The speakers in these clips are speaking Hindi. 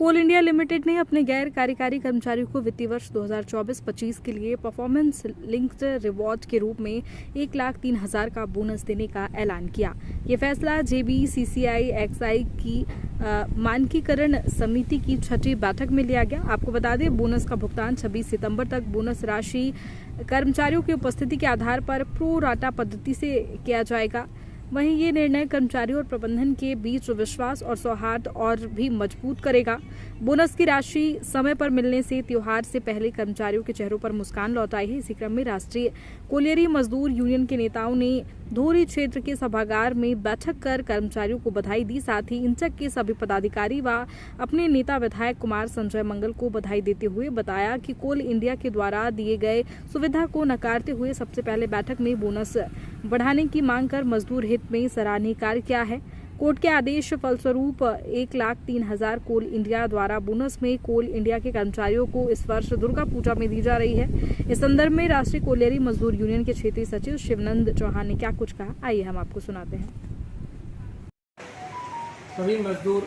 कोल इंडिया लिमिटेड ने अपने गैर कार्यकारी कर्मचारियों को वित्तीय वर्ष 2024-25 के लिए परफॉर्मेंस लिंक्ड रिवॉर्ड के रूप में 1,03,000 का बोनस देने का ऐलान किया। ये फैसला JBCCI XI की मानकीकरण समिति की 6ठी बैठक में लिया गया। आपको बता दें, बोनस का भुगतान 26 सितंबर तक बोनस राशि कर्मचारियों की उपस्थिति के आधार पर प्रो राटा पद्धति से किया जाएगा। वहीं ये निर्णय कर्मचारियों और प्रबंधन के बीच विश्वास और सौहार्द और भी मजबूत करेगा। बोनस की राशि समय पर मिलने से त्योहार से पहले कर्मचारियों के चेहरों पर मुस्कान लौट आई है। इसी क्रम में राष्ट्रीय कोलियरी मजदूर यूनियन के नेताओं ने धोरी क्षेत्र के सभागार में बैठक कर कर्मचारियों को बधाई दी। साथ ही इंचक के सभी पदाधिकारी व अपने नेता विधायक कुमार संजय मंगल को बधाई देते हुए बताया कि कोल इंडिया के द्वारा दिए गए सुविधा को नकारते हुए सबसे पहले बैठक में बोनस बढ़ाने की मांग कर मजदूर हित में सराहनीय कार्य किया है। कोर्ट के आदेश फलस्वरूप 1,03,000 कोल इंडिया द्वारा बोनस में कोल इंडिया के कर्मचारियों को इस वर्ष दुर्गा पूजा में दी जा रही है। इस संदर्भ में राष्ट्रीय कोलियरी मजदूर यूनियन के क्षेत्रीय सचिव शिवनंद चौहान ने क्या कुछ कहा, आइए हम आपको सुनाते हैं। सभी मजदूर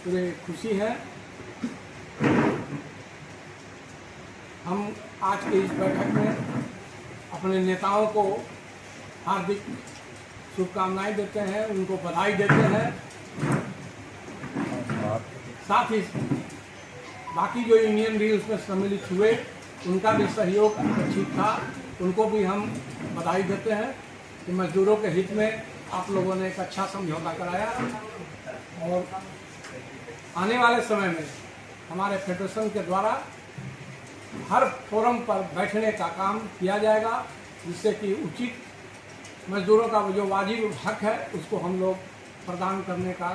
पूरे खुशी है। हम आज की इस बैठक में अपने नेताओं को हार्दिक शुभकामनाएं देते हैं, उनको बधाई देते हैं। साथ ही बाकी जो यूनियन भी उसमें सम्मिलित हुए उनका भी सहयोग ठीक था, उनको भी हम बधाई देते हैं कि मजदूरों के हित में आप लोगों ने एक अच्छा समझौता कराया और आने वाले समय में हमारे फेडरेशन के द्वारा हर फोरम पर बैठने का काम किया जाएगा, जिससे कि उचित मजदूरों का जो वाजिब हक है उसको हम लोग प्रदान करने का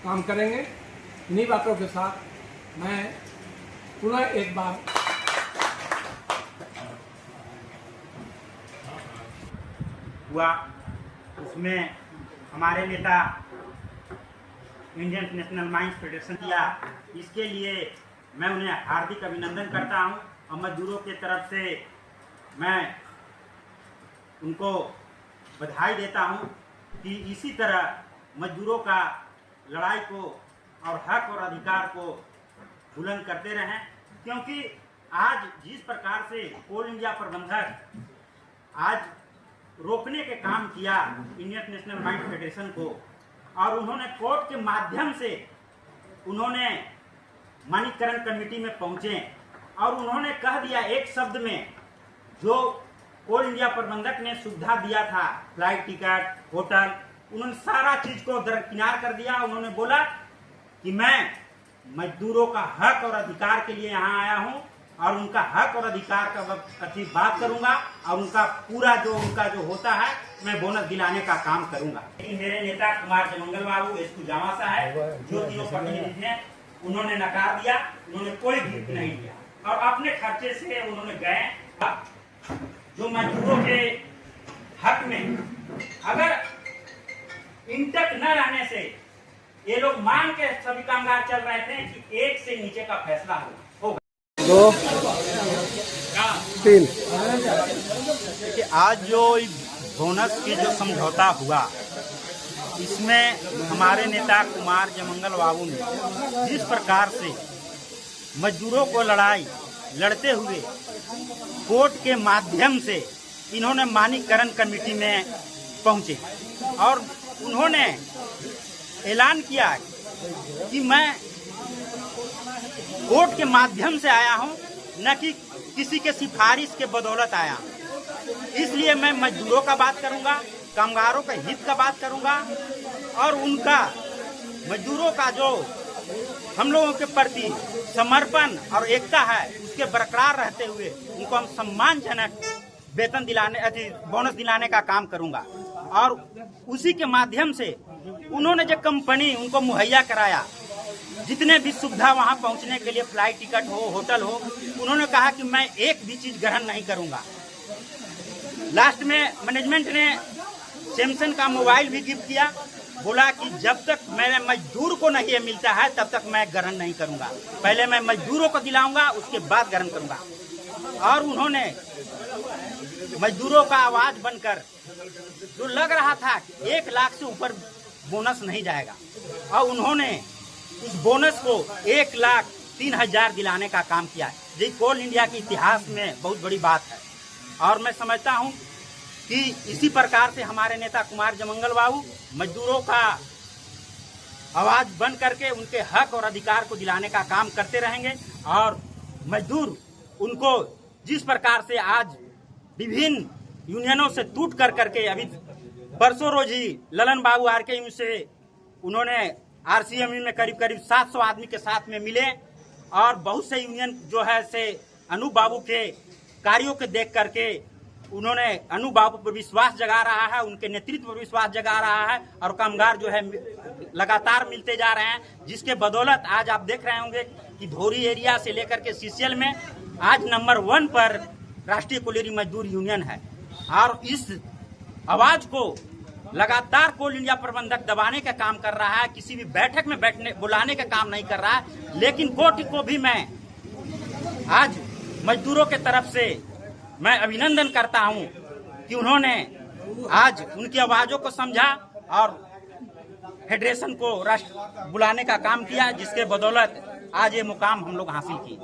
काम करेंगे। इन्हीं बातों के साथ मैं पुनः एक बार हुआ उसमें हमारे नेता इंडियन नेशनल माइंस फेडरेशन किया, इसके लिए मैं उन्हें हार्दिक अभिनंदन करता हूं और मजदूरों के तरफ से मैं उनको बधाई देता हूं कि इसी तरह मजदूरों का लड़ाई को और हक और अधिकार को बुलंद करते रहें, क्योंकि आज जिस प्रकार से कोल इंडिया प्रबंधक आज रोकने के काम किया इंडियन नेशनल माइंस फेडरेशन को, और उन्होंने कोर्ट के माध्यम से उन्होंने मानकीकरण कमेटी में पहुंचे और उन्होंने कह दिया एक शब्द में, जो कोल इंडिया प्रबंधक ने सुविधा दिया था, फ्लाइट टिकट, होटल, उन्होंने सारा चीज को दरकिनार कर दिया। उन्होंने बोला कि मैं मजदूरों का हक और अधिकार के लिए यहाँ आया हूँ और उनका हक और अधिकार का बात करूंगा और उनका जो होता है मैं बोनस दिलाने का काम करूंगा। लेकिन मेरे नेता कुमार जमंगल बाबू एसपी जामा साहब जो तीनों प्रतिनिधि हैं, उन्होंने नकार दिया, उन्होंने कोई गिफ्ट नहीं दिया और अपने खर्चे से उन्होंने गए। जो मजदूरों के हक में अगर इंटक न रहने से ये लोग मांग के सभी कामगार चल रहे थे कि एक से नीचे का फैसला होगा। 2 3 कि आज जो बोनस की जो समझौता हुआ, इसमें हमारे नेता कुमार जमंगल बाबू ने जिस प्रकार से मजदूरों को लड़ाई लड़ते हुए कोर्ट के माध्यम से इन्होंने मानकीकरण कमेटी में पहुंचे और उन्होंने ऐलान किया कि मैं कोर्ट के माध्यम से आया हूं, न कि किसी के सिफारिश के बदौलत आया। इसलिए मैं मजदूरों का बात करूंगा, कामगारों के हित का बात करूंगा और उनका मजदूरों का जो हम लोगों के प्रति समर्पण और एकता है उसके बरकरार रहते हुए उनको हम सम्मानजनक वेतन दिलाने, बोनस दिलाने का काम करूंगा। और उसी के माध्यम से उन्होंने जो कंपनी उनको मुहैया कराया, जितने भी सुविधा वहां पहुंचने के लिए फ्लाइट टिकट हो, होटल हो, उन्होंने कहा कि मैं एक भी चीज ग्रहण नहीं करूंगा। लास्ट में मैनेजमेंट ने सैमसंग का मोबाइल भी गिफ्ट किया, बोला कि जब तक मेरे मजदूर को नहीं मिलता है तब तक मैं ग्रहण नहीं करूंगा, पहले मैं मजदूरों को दिलाऊंगा उसके बाद ग्रहण करूंगा। और उन्होंने मजदूरों का आवाज बनकर जो लग रहा था 1 लाख से ऊपर बोनस नहीं जाएगा, और उन्होंने उस बोनस को 1,03,000 दिलाने का काम किया है। ये कोल इंडिया के इतिहास में बहुत बड़ी बात है और मैं समझता हूं कि इसी प्रकार से हमारे नेता कुमार जयमंगल बाबू मजदूरों का आवाज बन करके उनके हक और अधिकार को दिलाने का काम करते रहेंगे और मजदूर उनको जिस प्रकार से आज विभिन्न यूनियनों से टूट कर करके अभी परसों रोज ही ललन बाबू आरकेयू से उन्होंने आरसीएमयू में करीब 700 आदमी के साथ में मिले और बहुत से यूनियन जो है से अनूप बाबू के कार्यों के देख करके उन्होंने अनूप बाबू पर विश्वास जगा रहा है, उनके नेतृत्व पर विश्वास जगा रहा है और कामगार जो है लगातार मिलते जा रहे हैं, जिसके बदौलत आज आप देख रहे होंगे कि धोरी एरिया से लेकर के सीसीएल में आज नंबर 1 पर राष्ट्रीय कोयलेरी मजदूर यूनियन है और इस आवाज को लगातार कोल इंडिया प्रबंधक दबाने का काम कर रहा है, किसी भी बैठक में बुलाने का काम नहीं कर रहा है। लेकिन कोर्ट को भी मैं आज मजदूरों के तरफ से मैं अभिनंदन करता हूं कि उन्होंने आज उनकी आवाजों को समझा और फेडरेशन को राष्ट्र बुलाने का काम किया, जिसके बदौलत आज ये मुकाम हम लोग हासिल किए।